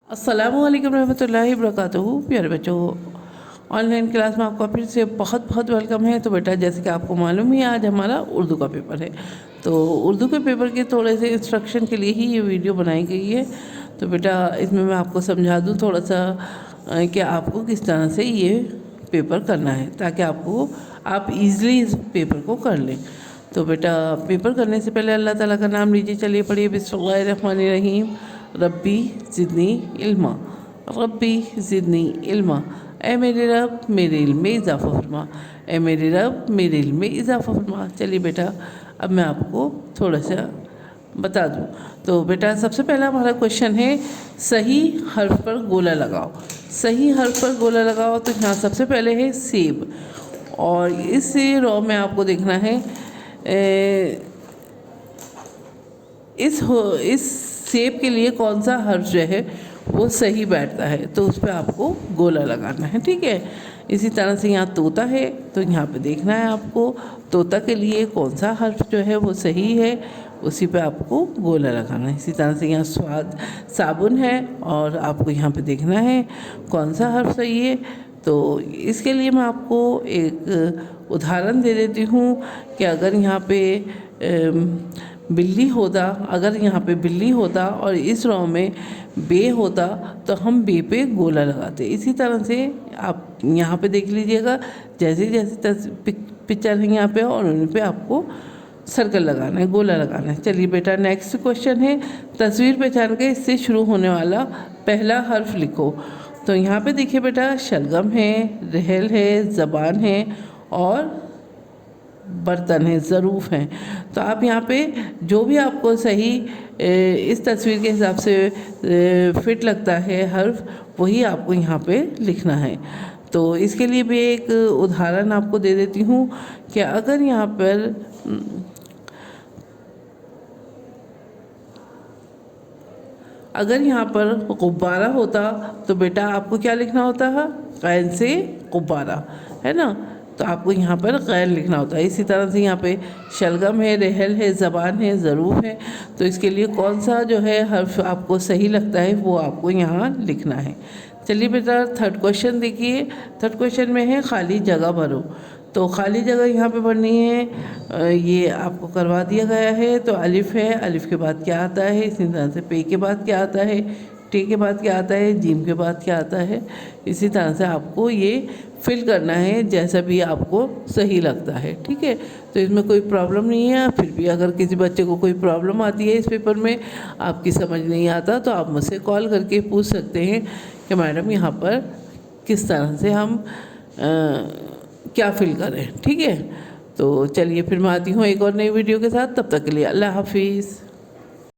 अस्सलामुअलैकुम रहमतुल्लाहि वबरकातुहू। प्यारे बच्चों, ऑनलाइन क्लास में आपका फिर से बहुत बहुत वेलकम है। तो बेटा, जैसे कि आपको मालूम ही है, आज हमारा उर्दू का पेपर है। तो उर्दू के पेपर के थोड़े से इंस्ट्रक्शन के लिए ही ये वीडियो बनाई गई है। तो बेटा, इसमें मैं आपको समझा दूँ थोड़ा सा कि आपको किस तरह से ये पेपर करना है, ताकि आप ईज़िली इस पेपर को कर लें। तो बेटा, पेपर करने से पहले अल्लाह ताला का नाम लीजिए। चलिए पढ़िए, बिस्मिल्लाहिर्रहमानिर्रहीम। रब्बी ज़िदनी इल्मा, रब्बी ज़िदनी इल्मा। ए मेरे रब, मेरे इल्म में इजाफ़ा फरमा। ए मेरे रब, मेरे इल्म में इजाफ़ा फरमा। चलिए बेटा, अब मैं आपको थोड़ा सा बता दूं। तो बेटा, सबसे पहला हमारा क्वेश्चन है, सही हर्फ पर गोला लगाओ। सही हर्फ पर गोला लगाओ। तो यहाँ सबसे पहले है सेब, और इस रो में आपको देखना है इस सेब के लिए कौन सा हर्फ जो है वो सही बैठता है, तो उस पर आपको गोला लगाना है। ठीक है। इसी तरह से यहाँ तोता है, तो यहाँ पे देखना है आपको तोता के लिए कौन सा हर्फ जो है वो सही है, उसी पे आपको गोला लगाना है। इसी तरह से यहाँ साबुन है, और आपको यहाँ पे देखना है कौन सा हर्फ सही है। तो इसके लिए मैं आपको एक उदाहरण दे देती हूँ कि अगर यहाँ पे बिल्ली होता, अगर यहाँ पे बिल्ली होता और इस रो में बे होता, तो हम बे पे गोला लगाते। इसी तरह से आप यहाँ पे देख लीजिएगा, जैसे जैसे पिक्चर है यहाँ पे, और उन पे आपको सर्कल लगाना है, गोला लगाना है। चलिए बेटा, नेक्स्ट क्वेश्चन है, तस्वीर पहचान के इससे शुरू होने वाला पहला हर्फ लिखो। तो यहाँ पे देखिए बेटा, शलगम है, रहल है, ज़बान है, और बर्तन है, ज़रूफ़ हैं। तो आप यहाँ पे जो भी आपको सही इस तस्वीर के हिसाब से फिट लगता है हर्फ, वही आपको यहाँ पे लिखना है। तो इसके लिए भी एक उदाहरण आपको दे देती हूँ कि अगर यहाँ पर गुब्बारा होता, तो बेटा आपको क्या लिखना होता है, कैन से गुब्बारा, है ना। तो आपको यहाँ पर गैर लिखना होता है। इसी तरह से यहाँ पे शलगम है, रहल है, ज़बान है, ज़रूर है। तो इसके लिए कौन सा जो है हर्फ आपको सही लगता है, वो आपको यहाँ लिखना है। चलिए बेटा, थर्ड क्वेश्चन देखिए। थर्ड क्वेश्चन में है, खाली जगह भरो। तो खाली जगह यहाँ पे भरनी है, ये आपको करवा दिया गया है। तो अलिफ़ है, अलिफ़ के बाद क्या आता है, इसी तरह से पे के बाद क्या आता है, टे के बाद क्या आता है, जीम के बाद क्या आता है। इसी तरह से आपको ये फिल करना है, जैसा भी आपको सही लगता है। ठीक है। तो इसमें कोई प्रॉब्लम नहीं है। फिर भी अगर किसी बच्चे को कोई प्रॉब्लम आती है इस पेपर में, आपकी समझ नहीं आता, तो आप मुझसे कॉल करके पूछ सकते हैं कि मैडम यहाँ पर किस तरह से हम क्या फिल करें। ठीक है। तो चलिए फिर मैं आती हूँ एक और नई वीडियो के साथ। तब तक के लिए अल्लाह हाफिज़।